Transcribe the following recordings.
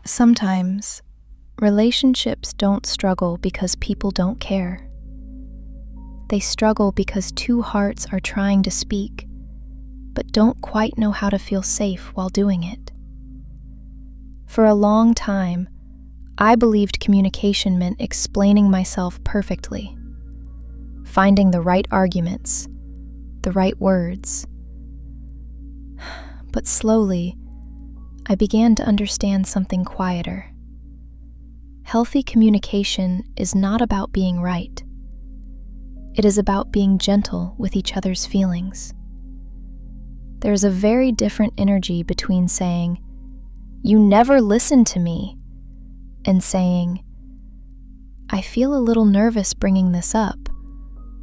Sometimes, relationships don't struggle because people don't care. They struggle because two hearts are trying to speak, but don't quite know how to feel safe while doing it. For a long time, I believed communication meant explaining myself perfectly, finding the right arguments, the right words. But slowly, I began to understand something quieter. Healthy communication is not about being right. It is about being gentle with each other's feelings. There's a very different energy between saying, "You never listen to me," and saying, "I feel a little nervous bringing this up,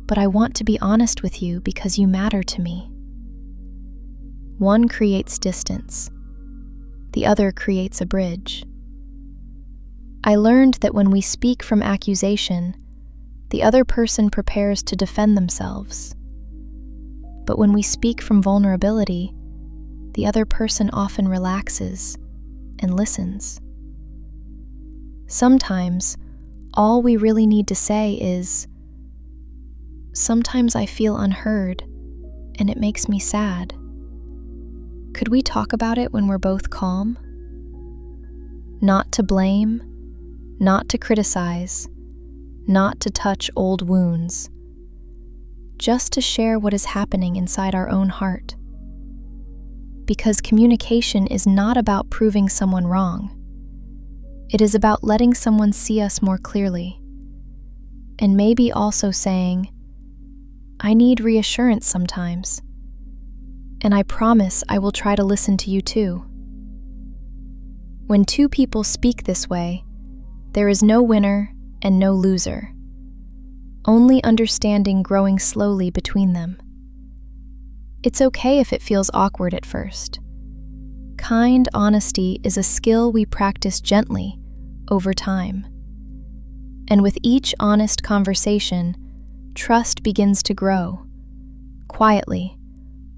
but I want to be honest with you because you matter to me." One creates distance. The other creates a bridge. I learned that when we speak from accusation, the other person prepares to defend themselves. But when we speak from vulnerability, the other person often relaxes and listens. Sometimes, all we really need to say is, "Sometimes I feel unheard, and it makes me sad. Could we talk about it when we're both calm?" Not to blame, not to criticize, not to touch old wounds, just to share what is happening inside our own heart. Because communication is not about proving someone wrong. It is about letting someone see us more clearly, and maybe also saying, "I need reassurance sometimes, and I promise I will try to listen to you too." When two people speak this way, there is no winner and no loser, only understanding growing slowly between them. It's okay if it feels awkward at first. Kind honesty is a skill we practice gently over time. And with each honest conversation, trust begins to grow, quietly,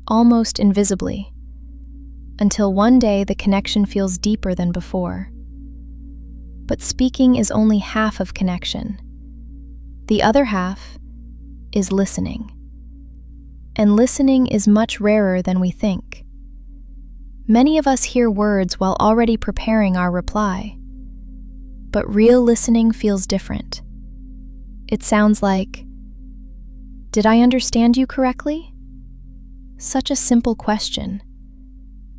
almost invisibly, until one day the connection feels deeper than before. But speaking is only half of connection. The other half is listening. And listening is much rarer than we think. Many of us hear words while already preparing our reply. But real listening feels different. It sounds like, "Did I understand you correctly?" Such a simple question.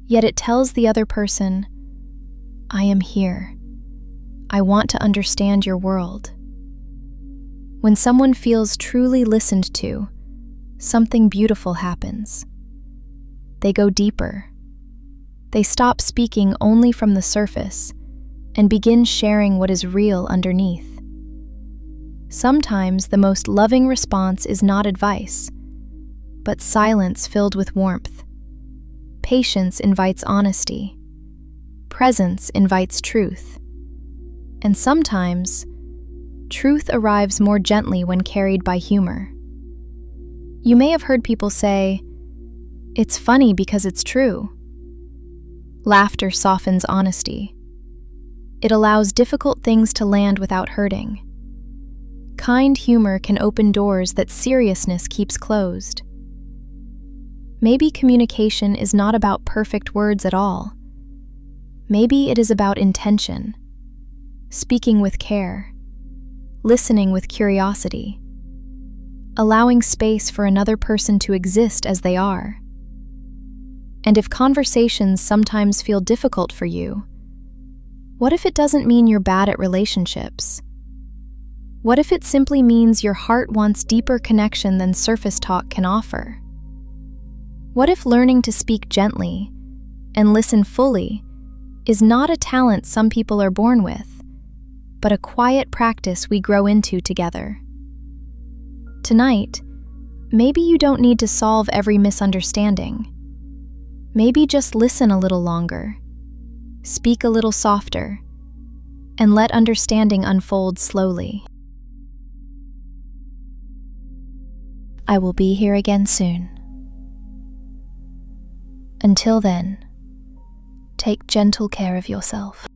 Yet it tells the other person, "I am here. I want to understand your world." When someone feels truly listened to, something beautiful happens. They go deeper. They stop speaking only from the surface and begin sharing what is real underneath. Sometimes the most loving response is not advice, but silence filled with warmth. Patience invites honesty. Presence invites truth. And sometimes, truth arrives more gently when carried by humor. You may have heard people say, "It's funny because it's true." Laughter softens honesty. It allows difficult things to land without hurting. Kind humor can open doors that seriousness keeps closed. Maybe communication is not about perfect words at all. Maybe it is about intention, speaking with care, listening with curiosity, allowing space for another person to exist as they are. And if conversations sometimes feel difficult for you, what if it doesn't mean you're bad at relationships? What if it simply means your heart wants deeper connection than surface talk can offer? What if learning to speak gently and listen fully is not a talent some people are born with, but a quiet practice we grow into together? Tonight, maybe you don't need to solve every misunderstanding. Maybe just listen a little longer, speak a little softer, and let understanding unfold slowly. I will be here again soon. Until then, take gentle care of yourself.